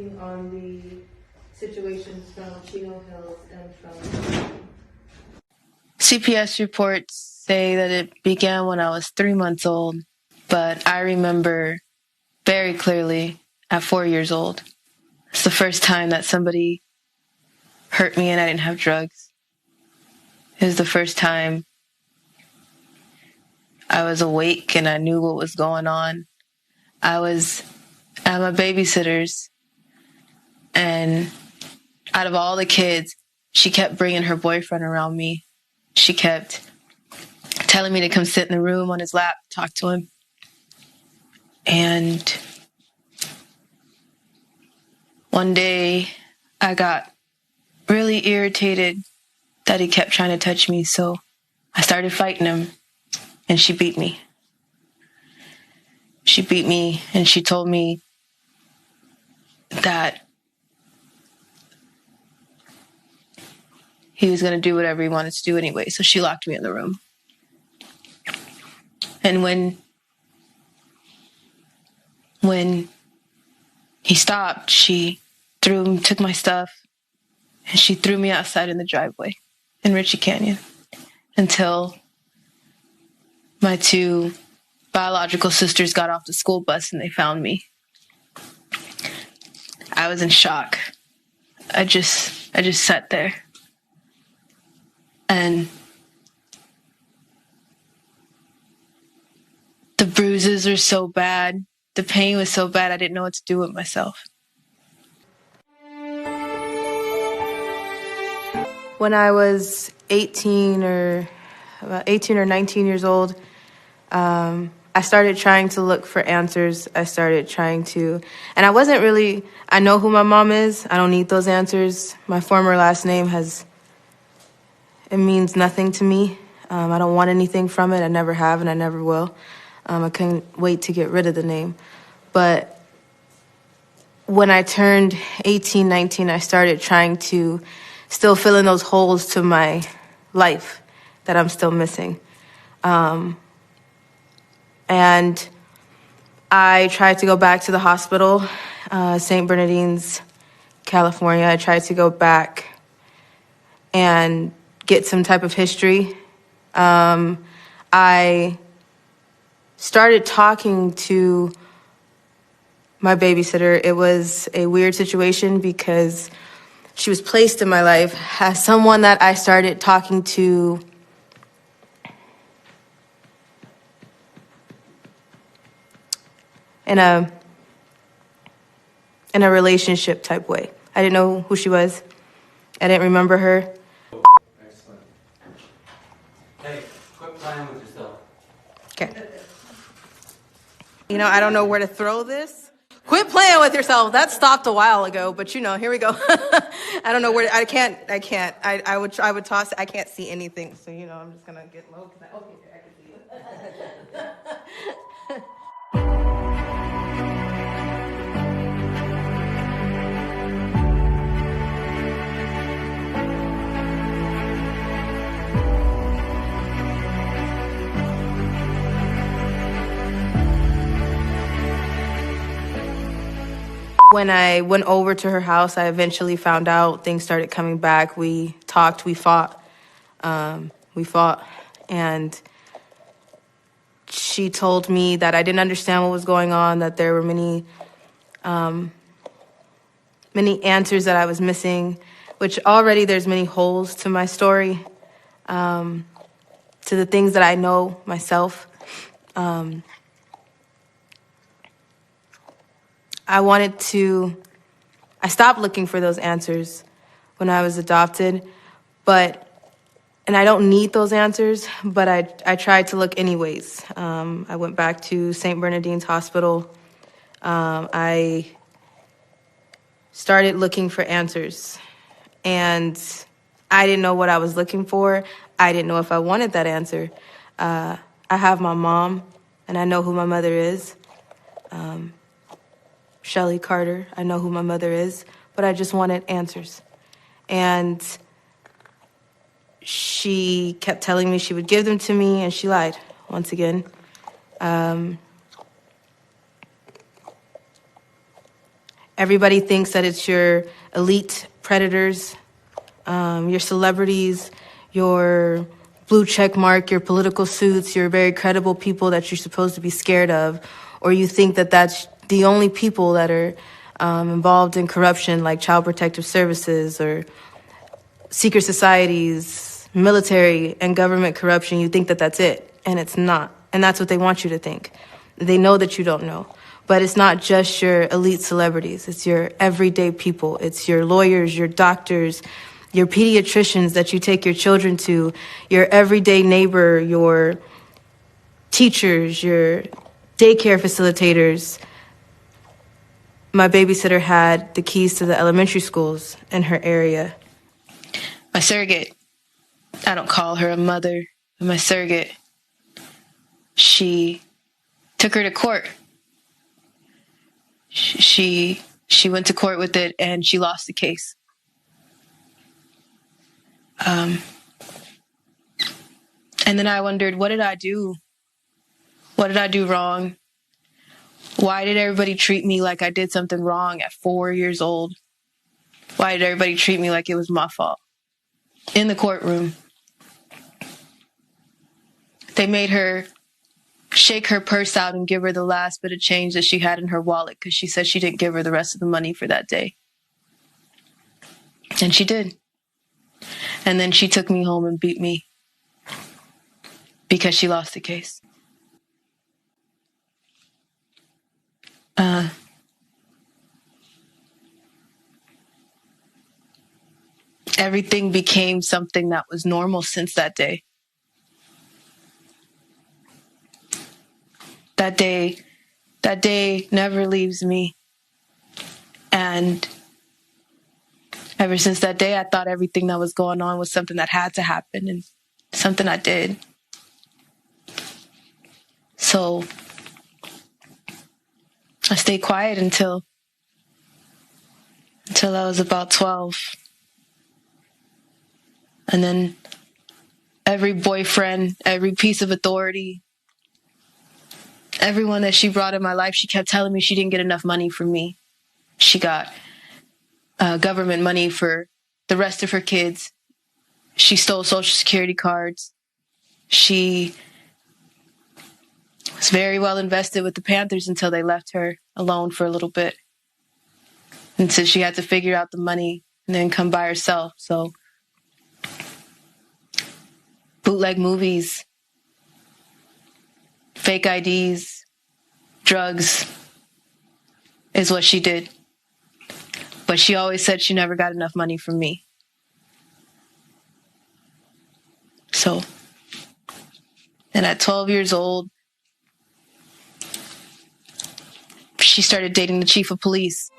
speaking on the situations from Chino Hills and from... CPS reports say that it began when I was 3 months old, but I remember very clearly at 4 years old. It's the first time that somebody hurt me and I didn't have drugs. It was the first time I was awake and I knew what was going on. I was at my babysitter's, and out of all the kids, she kept bringing her boyfriend around me. She kept telling me to come sit in the room on his lap, talk to him. And one day I got really irritated that he kept trying to touch me, so I started fighting him, and she beat me. She beat me, and she told me that he was going to do whatever he wanted to do anyway, so she locked me in the room. And when he stopped, she took my stuff, and she threw me outside in the driveway in Ritchie Canyon until my 2 biological sisters got off the school bus and they found me. I was in shock. I just sat there. And the bruises were so bad. The pain was so bad, I didn't know what to do with myself. When I was 18 or 19 years old, I started trying to look for answers. I know who my mom is. I don't need those answers. My former last name it means nothing to me. I don't want anything from it. I never have and I never will. I couldn't wait to get rid of the name. But when I turned 18, 19, I started trying to still fill in those holes to my life that I'm still missing. And I tried to go back to the hospital, St. Bernardine's, California. I tried to go back and get some type of history. I started talking to my babysitter. It was a weird situation because she was placed in my life as someone that I started talking to in a relationship type way. I didn't know who she was. I didn't remember her. Excellent. Hey, quit playing with yourself. Okay. I don't know where to throw this. Quit playing with yourself. That stopped a while ago, but here we go. I don't know where I can't. I would toss it. I can't see anything. So, I'm just going to get low because I can see it. When I went over to her house, I eventually found out things started coming back. We talked, we fought, and she told me that I didn't understand what was going on, that there were many answers that I was missing, which already there's many holes to my story, to the things that I know myself. I stopped looking for those answers when I was adopted, and I don't need those answers, but I tried to look anyways. I went back to St. Bernardine's Hospital. I started looking for answers, and I didn't know what I was looking for. I didn't know if I wanted that answer. I have my mom, and I know who my mother is. Ally Carter, I know who my mother is, but I just wanted answers. And she kept telling me she would give them to me, and she lied once again. Everybody thinks that it's your elite predators, your celebrities, your blue check mark, your political suits, your very credible people that you're supposed to be scared of, or you think that that's the only people that are involved in corruption, like Child Protective Services or secret societies, military and government corruption. You think that that's it, and it's not. And that's what they want you to think. They know that you don't know. But it's not just your elite celebrities. It's your everyday people. It's your lawyers, your doctors, your pediatricians that you take your children to, your everyday neighbor, your teachers, your daycare facilitators. My babysitter had the keys to the elementary schools in her area. My surrogate, I don't call her a mother, but my surrogate, she took her to court. She went to court with it, and she lost the case. And then I wondered, what did I do? What did I do wrong? Why did everybody treat me like I did something wrong at 4 years old? Why did everybody treat me like it was my fault? In the courtroom, they made her shake her purse out and give her the last bit of change that she had in her wallet because she said she didn't give her the rest of the money for that day. And she did. And then she took me home and beat me because she lost the case. Everything became something that was normal since that day. That day never leaves me. And ever since that day, I thought everything that was going on was something that had to happen and something I did. So I stayed quiet until I was about 12. And then every boyfriend, every piece of authority, everyone that she brought in my life, she kept telling me she didn't get enough money from me. She got government money for the rest of her kids. She stole Social Security cards. She was very well invested with the Panthers until they left her alone for a little bit. And so she had to figure out the money and then come by herself. So bootleg movies, fake IDs, drugs is what she did. But she always said she never got enough money from me. So, and at 12 years old, she started dating the chief of police.